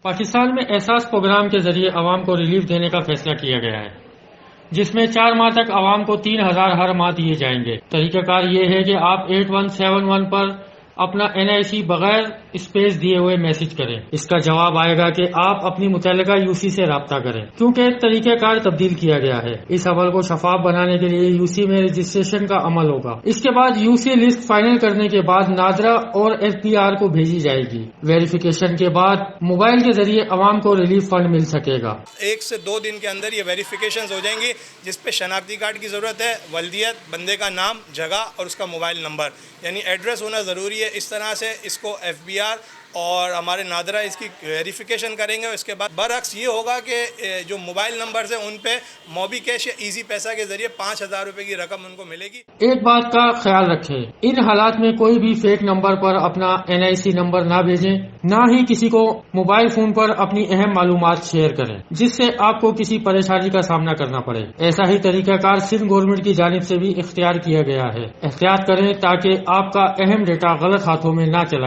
پاکستان میں احساس پروگرام کے ذریعے عوام کو ریلیف دینے کا فیصلہ کیا گیا ہے، جس میں 4 ماہ تک عوام کو 3000 ہر ماہ دیے جائیں گے۔ طریقہ کار یہ ہے کہ آپ 8171 پر اپنا NIC بغیر اسپیس دیے ہوئے میسج کریں۔ اس کا جواب آئے گا کہ آپ اپنی متعلقہ UC سے رابطہ کریں، کیونکہ طریقہ کار تبدیل کیا گیا ہے۔ اس عمل کو شفاف بنانے کے لیے UC میں رجسٹریشن کا عمل ہوگا۔ اس کے بعد UC لسٹ فائنل کرنے کے بعد نادرا اور FBR کو بھیجی جائے گی۔ ویریفیکیشن کے بعد موبائل کے ذریعے عوام کو ریلیف فنڈ مل سکے گا۔ 1 سے 2 دن کے اندر یہ ویریفیکیشنز ہو جائیں گی، جس پہ شناختی کارڈ کی ضرورت ہے، ولدیت، بندے کا نام، جگہ اور اس کا موبائل نمبر، یعنی ایڈریس ہونا ضروری ہے۔ اس طرح سے اس کو FBR اور ہمارے نادرا اس کی ویریفیکیشن کریں گے۔ اس کے بعد برعکس یہ ہوگا کہ جو موبائل نمبرز ہیں ان پہ موبی کیش یا ایزی پیسہ کے ذریعے 5000 روپے کی رقم ان کو ملے گی۔ ایک بات کا خیال رکھیں، ان حالات میں کوئی بھی فیک نمبر پر اپنا NIC نمبر نہ بھیجیں، نہ ہی کسی کو موبائل فون پر اپنی اہم معلومات شیئر کریں جس سے آپ کو کسی پریشانی کا سامنا کرنا پڑے۔ ایسا ہی طریقہ کار سندھ گورنمنٹ کی جانب سے بھی اختیار کیا گیا ہے۔ احتیاط کریں تاکہ آپ کا اہم ڈیٹا غلط ہاتھوں میں نہ چلا جائے۔